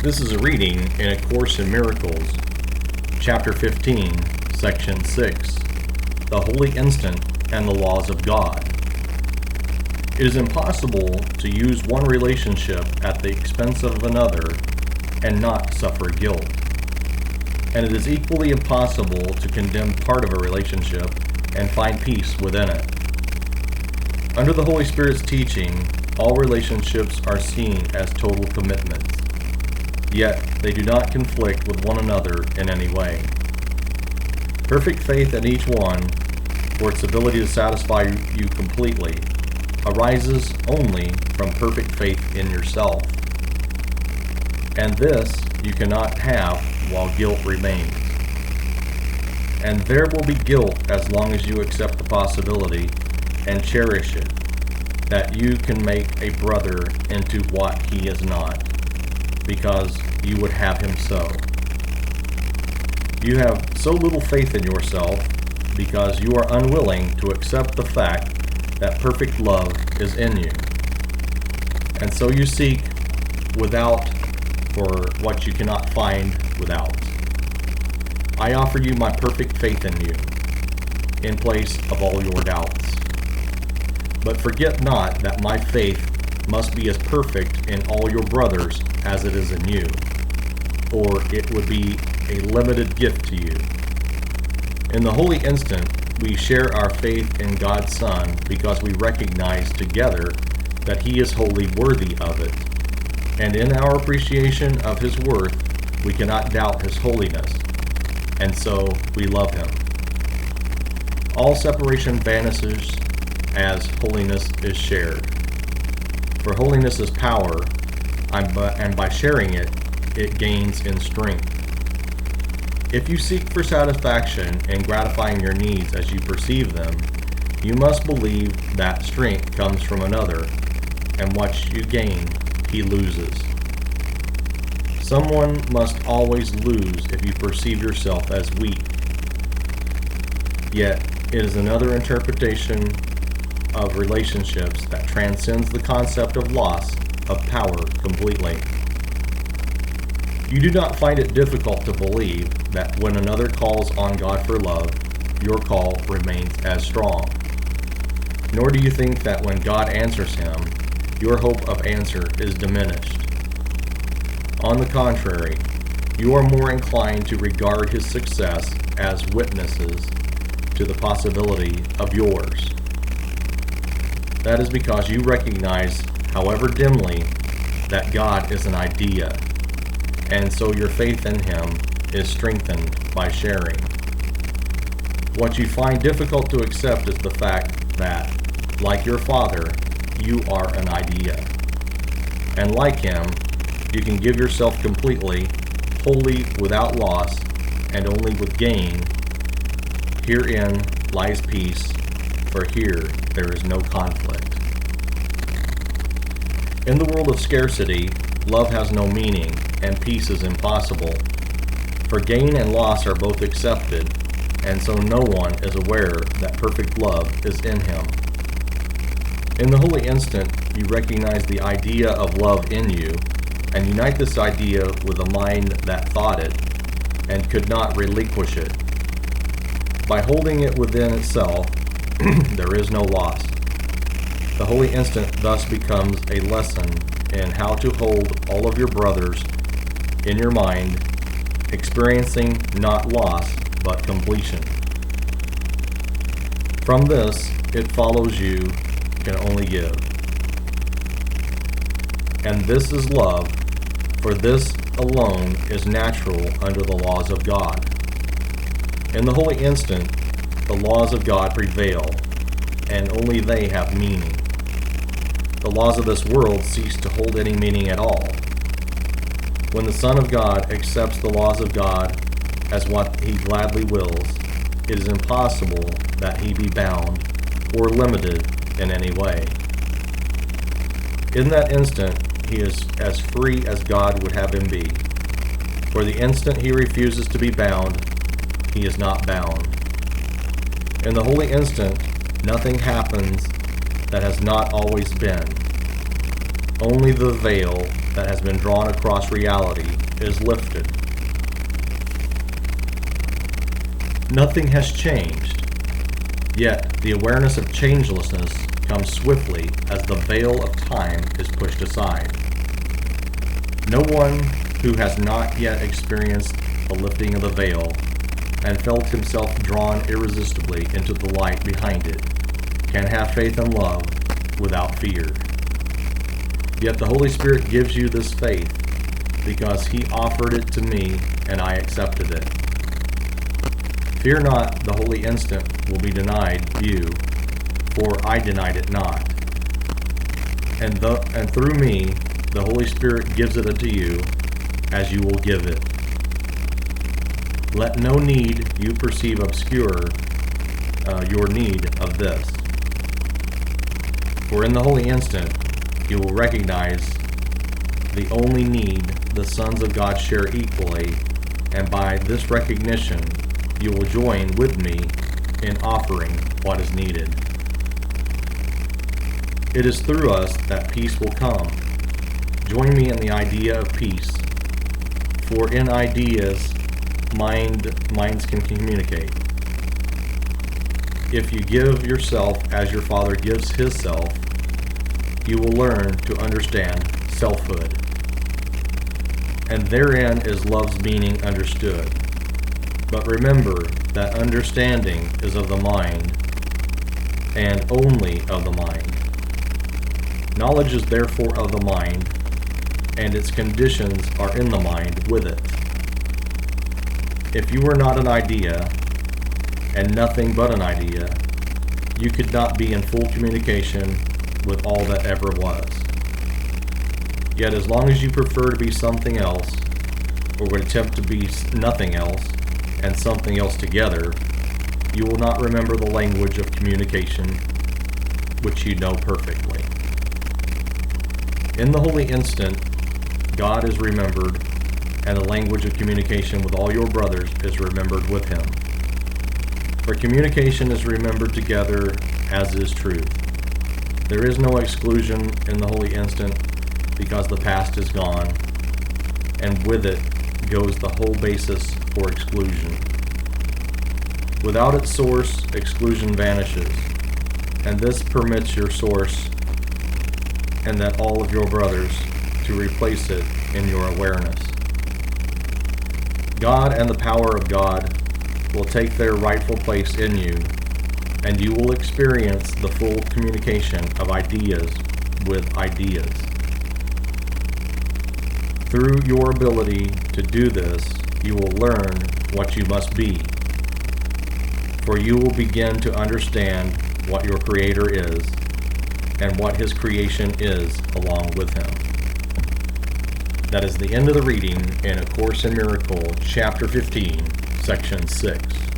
This is a reading in A Course in Miracles, Chapter 15, Section 6, The Holy Instant and the Laws of God. It is impossible to use one relationship at the expense of another and not suffer guilt. And it is equally impossible to condemn part of a relationship and find peace within it. Under the Holy Spirit's teaching, all relationships are seen as total commitments, yet they do not conflict with one another in any way. Perfect faith in each one, for its ability to satisfy you completely, arises only from perfect faith in yourself. And this you cannot have while guilt remains. And there will be guilt as long as you accept the possibility and cherish it, that you can make a brother into what he is not, because you would have him so. You have so little faith in yourself because you are unwilling to accept the fact that perfect love is in you. And so you seek without for what you cannot find without. I offer you my perfect faith in you, in place of all your doubts. But forget not that my faith must be as perfect in all your brothers as it is in you, or it would be a limited gift to you. In the holy instant, we share our faith in God's Son because we recognize together that He is wholly worthy of it, and in our appreciation of His worth, we cannot doubt His holiness, and so we love Him. All separation vanishes as holiness is shared. For holiness is power, and by sharing it, it gains in strength. If you seek for satisfaction in gratifying your needs as you perceive them, you must believe that strength comes from another, and what you gain, he loses. Someone must always lose if you perceive yourself as weak. Yet, it is another interpretation of relationships that transcends the concept of loss of power completely. You do not find it difficult to believe that when another calls on God for love, your call remains as strong. Nor do you think that when God answers him, your hope of answer is diminished. On the contrary, you are more inclined to regard his success as witnesses to the possibility of yours. That is because you recognize, however dimly, that God is an idea, and so your faith in him is strengthened by sharing. What you find difficult to accept is the fact that, like your Father, you are an idea. And like him, you can give yourself completely, wholly without loss, and only with gain. Herein lies peace, for here there is no conflict. In the world of scarcity, love has no meaning, and peace is impossible. For gain and loss are both accepted, and so no one is aware that perfect love is in him. In the holy instant, you recognize the idea of love in you, and unite this idea with a mind that thought it, and could not relinquish it. By holding it within itself, there is no loss. The holy instant thus becomes a lesson in how to hold all of your brothers in your mind, experiencing not loss, but completion. From this, it follows you can only give. And this is love, for this alone is natural under the laws of God. In the holy instant, the laws of God prevail, and only they have meaning. The laws of this world cease to hold any meaning at all. When the Son of God accepts the laws of God as what he gladly wills, it is impossible that he be bound or limited in any way. In that instant, he is as free as God would have him be. For the instant he refuses to be bound, he is not bound. In the holy instant, nothing happens that has not always been. Only the veil that has been drawn across reality is lifted. Nothing has changed, yet the awareness of changelessness comes swiftly as the veil of time is pushed aside. No one who has not yet experienced the lifting of the veil and felt himself drawn irresistibly into the light behind it can have faith and love without fear. Yet the Holy Spirit gives you this faith because He offered it to me and I accepted it. Fear not, the holy instant will be denied you, for I denied it not. And through me, the Holy Spirit gives it unto you as you will give it. Let no need you perceive obscure your need of this. For in the holy instant, you will recognize the only need the sons of God share equally, and by this recognition, you will join with me in offering what is needed. It is through us that peace will come. Join me in the idea of peace, for in ideas, minds can communicate. If you give yourself as your Father gives His self, you will learn to understand selfhood. And therein is love's meaning understood. But remember that understanding is of the mind, and only of the mind. Knowledge is therefore of the mind, and its conditions are in the mind with it. If you were not an idea, and nothing but an idea, you could not be in full communication with all that ever was. Yet as long as you prefer to be something else, or would attempt to be nothing else, and something else together, you will not remember the language of communication, which you know perfectly. In the holy instant, God is remembered, and the language of communication with all your brothers is remembered with Him. For communication is remembered together, as is truth. There is no exclusion in the holy instant, because the past is gone, and with it goes the whole basis for exclusion. Without its source, exclusion vanishes, and this permits your source and that all of your brothers to replace it in your awareness. God and the power of God will take their rightful place in you, and you will experience the full communication of ideas with ideas. Through your ability to do this, you will learn what you must be, for you will begin to understand what your Creator is and what His creation is along with Him. That is the end of the reading in A Course in Miracles, Chapter 15, Section 6.